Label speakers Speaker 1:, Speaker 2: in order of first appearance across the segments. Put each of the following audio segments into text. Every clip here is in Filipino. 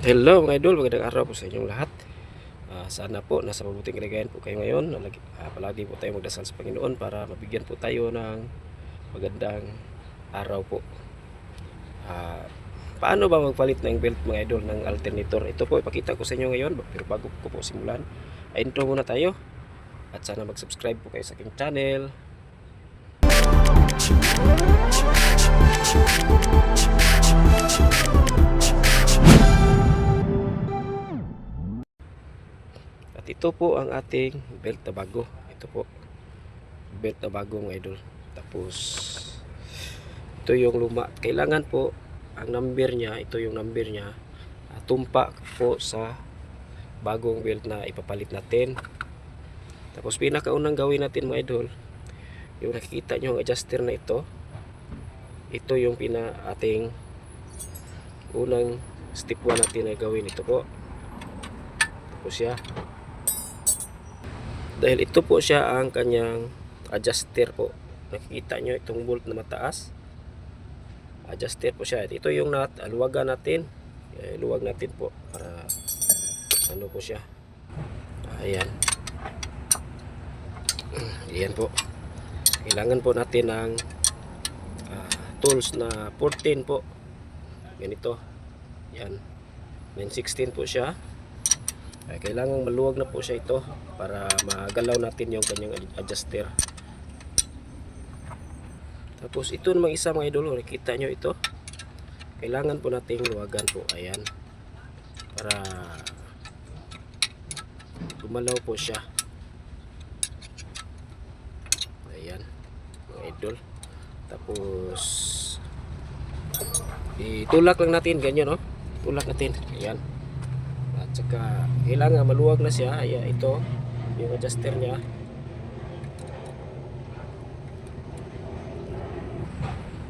Speaker 1: Hello mga idol, magandang araw po sa inyong lahat. Sana po nasa mabuting kalagayan po kayo ngayon. Palagi po tayo magdasal sa Panginoon para mabigyan po tayo ng magandang araw po. Paano ba magpalit ng belt mga idol ng alternator? Ito po ipakita ko sa inyo ngayon, pero bago ko po simulan, ay intro muna tayo. At sana mag-subscribe po kayo sa aking channel. At ito po ang ating belt na bago. Ito po, belt na bago mga idol. Tapos ito yung luma. Kailangan po ang number niya, ito yung number niya, tumpa po sa bagong belt na ipapalit natin. Tapos pinakaunang gawin natin mga idol, yung nakikita nyo ang adjuster na ito yung ating unang step 1 natin na gawin. Ito po, tapos siya, dahil ito po siya ang kanyang adjuster po. Nakikita nyo itong bolt na mataas, adjuster po siya. Ito yung luwagan natin, luwag natin po para ano po siya. Ayan, ayan po. Kailangan po natin ng tools na 14 po, ganito. Yan, 916 po siya. Kailangan maluwag na po siya ito para magalaw natin yung kanyang adjuster. Tapos ito namang isa mga idol, nakita nyo ito, kailangan po nating luwagan po. Ayan, para gumalaw po siya. Ayan mga idol. Tapos itulak lang natin ganyan, no? Tulak natin. Ayan. At saka kailangan maluwag na siya. Ayan, ito yung adjuster niya.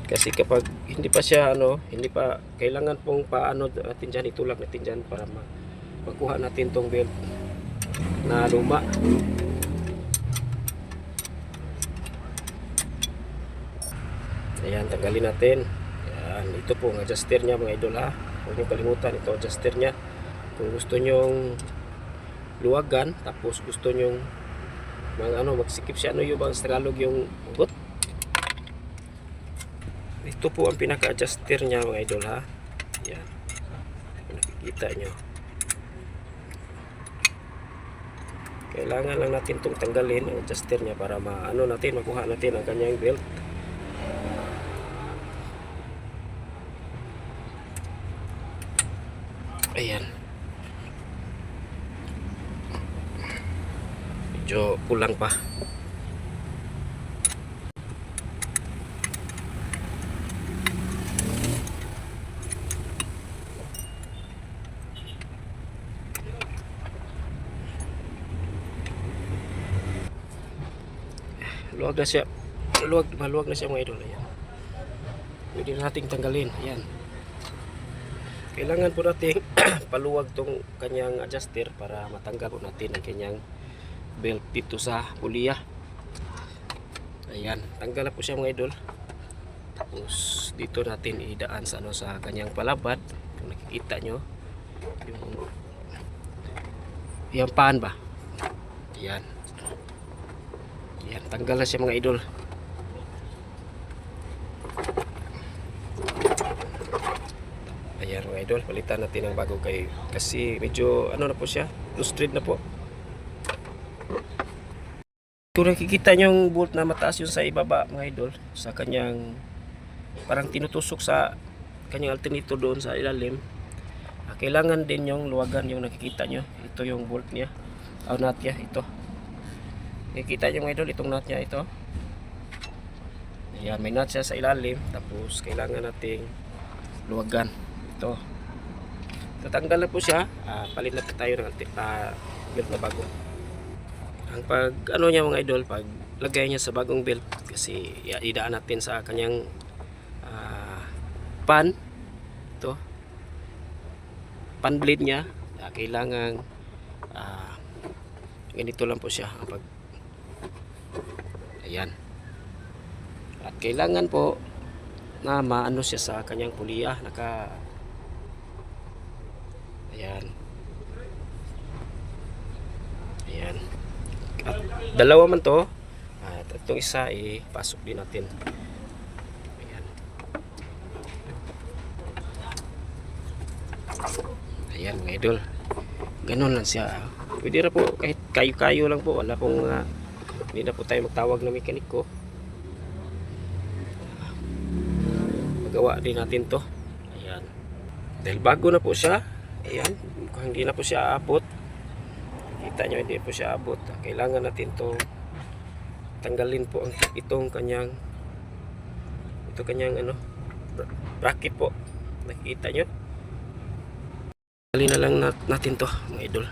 Speaker 1: Kasi kapag hindi pa siya hindi pa, kailangan pong paano natin dyan, itulak natin dyan para makuha natin tong belt na luma. Ayan, tanggalin natin. Ayan, ito po ang adjuster niya mga idol, ha. Huwag niyo kalimutan, ito adjuster niya. Kung gusto nyong luwagan, tapos gusto nyong magsikip siya, yung bang sa Tagalog yung ugot. Ito po ang pinaka-adjuster niya mga idol, ha. Ayan, nakikita nyo. Kailangan lang natin itong tanggalin ang adjuster niya para makuha natin ang kanyang belt. Ayan, medyo kulang pa. Luwag na siya, maluwag na siya mga idol. Ayan, pwede nating tanggalin. Ayan, kailangan po natin paluwag tong kanyang adjuster para matanggal po natin ang kanyang belt dito sa puliya. Ayan, tanggal na po siya mga idol. Tapos dito natin idaan sa sa kanyang palabad. Kung nakikita nyo yung pan ba. Ayan, ayan, tanggal na siya mga idol. Ayan mga idol, palitan natin ng bago kasi medyo na po siya, lustrade na po. Kung nakikita nyo yung bolt na mataas yung sa ibaba mga idol, sa kanyang parang tinutusok sa kanyang alternator doon sa ilalim, kailangan din yung luwagan yung nakikita nyo. Ito yung bolt niya, nut niya, ito. Nakikita nyo mga idol, itong nut niya ito. Ayan, may nut siya sa ilalim. Tapos kailangan nating luwagan ito. Tatanggal na po siya. Palit na tayo ng belt na bago. Ang niya mga idol, pag lagay niya sa bagong belt, kasi idaan natin sa kanyang pan, ito pan blade niya, kailangan ganito lang po siya ayan. At kailangan po na maano siya sa kanyang puliya, Ayan. Ayan. At dalawa man to. At itong isa pasok din natin. Ayan. Ayan mga idol. Ganun lang siya. Pwede na po kahit kayo-kayo lang po. Wala pong hindi na po tayo magtawag na mekaniko. Magawa din natin to. Ayan. Dahil bago na po siya. Ayan. Kung hindi na po siya aabot. Kita nyo hindi po siya aabot. Kailangan natin to tanggalin po itong kanyang ano bracket po. Nakikita nyo. Tanggalin na lang natin to mga idol.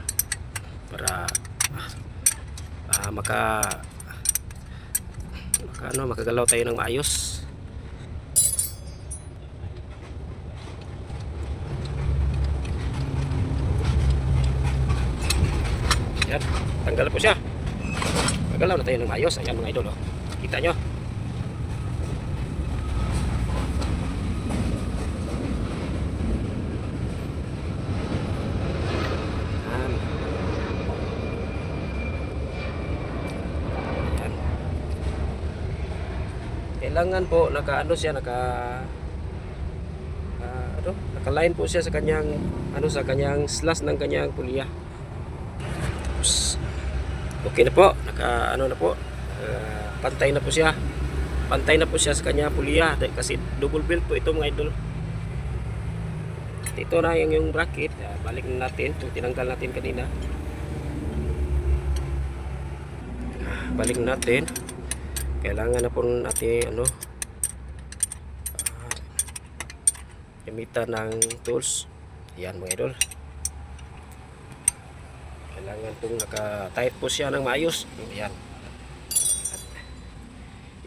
Speaker 1: Para makagalaw tayo ng maayos. Yan, tanggal po siya. Magalaw na tayo ng maayos. Ayan mga idol, oh. Kita nyo. Ayan. Ayan. Kailangan po naka-line po siya sa kanyang slash ng kanyang pulya. Okay na po, pantay na po siya. Pantay na po siya sa kanya pulya kasi double belt po ito mga idol. Ito na yung bracket. Balik na natin itong tinanggal natin kanina. Balik natin. Kailangan na po natin gamitan ng tools. Yan mga idol. Kailangan pong naka-tight po siya ng maayos. Ayan. At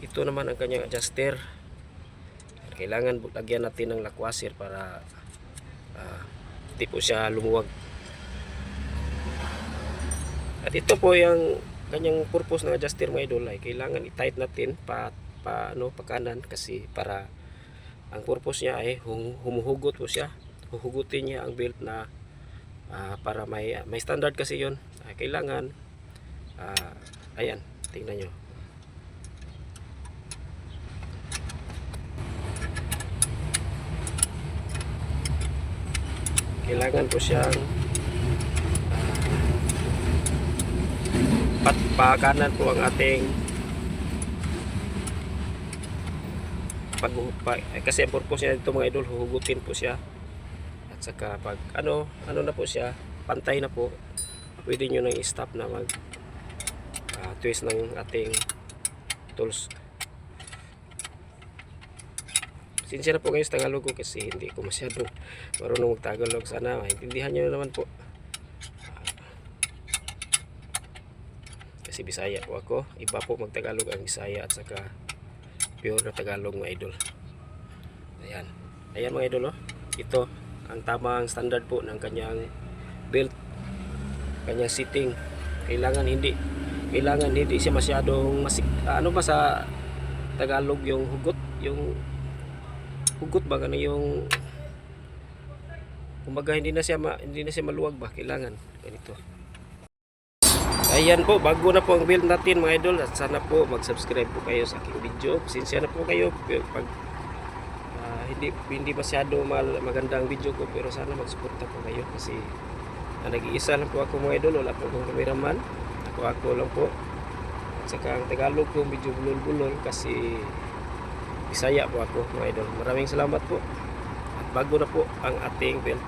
Speaker 1: ito naman ang kanyang adjuster. Kailangan lagyan natin ng lakwasir para hindi po siya lumuwag. At ito po yung kanyang purpose ng adjuster mga idol ay kailangan i-tight natin pa kanan kasi para ang purpose niya ay humuhugot po siya. Huhugutin niya ang belt na para may standard kasi yon. Kailangan ayan, tingnan nyo. Kailangan po siyang pakanan po ang ating kasi ang purpose niya dito mga idol, huhugutin po siya. Saka pag ano na po siya, pantay na po, pwede nyo nang i-stop na mag twist ng ating tools. Sinsya na po ngayon sa Tagalog ko kasi hindi ko masyado marunong mag-Tagalog. Sana maintindihan nyo naman po. Kasi Bisaya po ako, iba po mag-Tagalog ang Bisaya at saka pure na Tagalog mga idol. Ayan mga idol, oh. Ito ang tamang standard po ng kanyang belt, kanyang sitting. Kailangan hindi siya masyadong sa Tagalog yung hugot ba yung kumbaga hindi na siya maluwag ba, kailangan ganito. Ayan po, bago na po ang build natin mga idol, at sana po mag-subscribe po kayo sa aking video. Sinsya na po kayo pag hindi masyado magandang video ko, pero sana magsuporta po kayo kasi nag-iisa lang po ako mga idol, wala po akong cameraman, ako lang po. At saka ang Tagalog ko medyo bulol-bulol kasi Bisaya po ako mga idol. Maraming salamat po. At bago na po ang ating belt.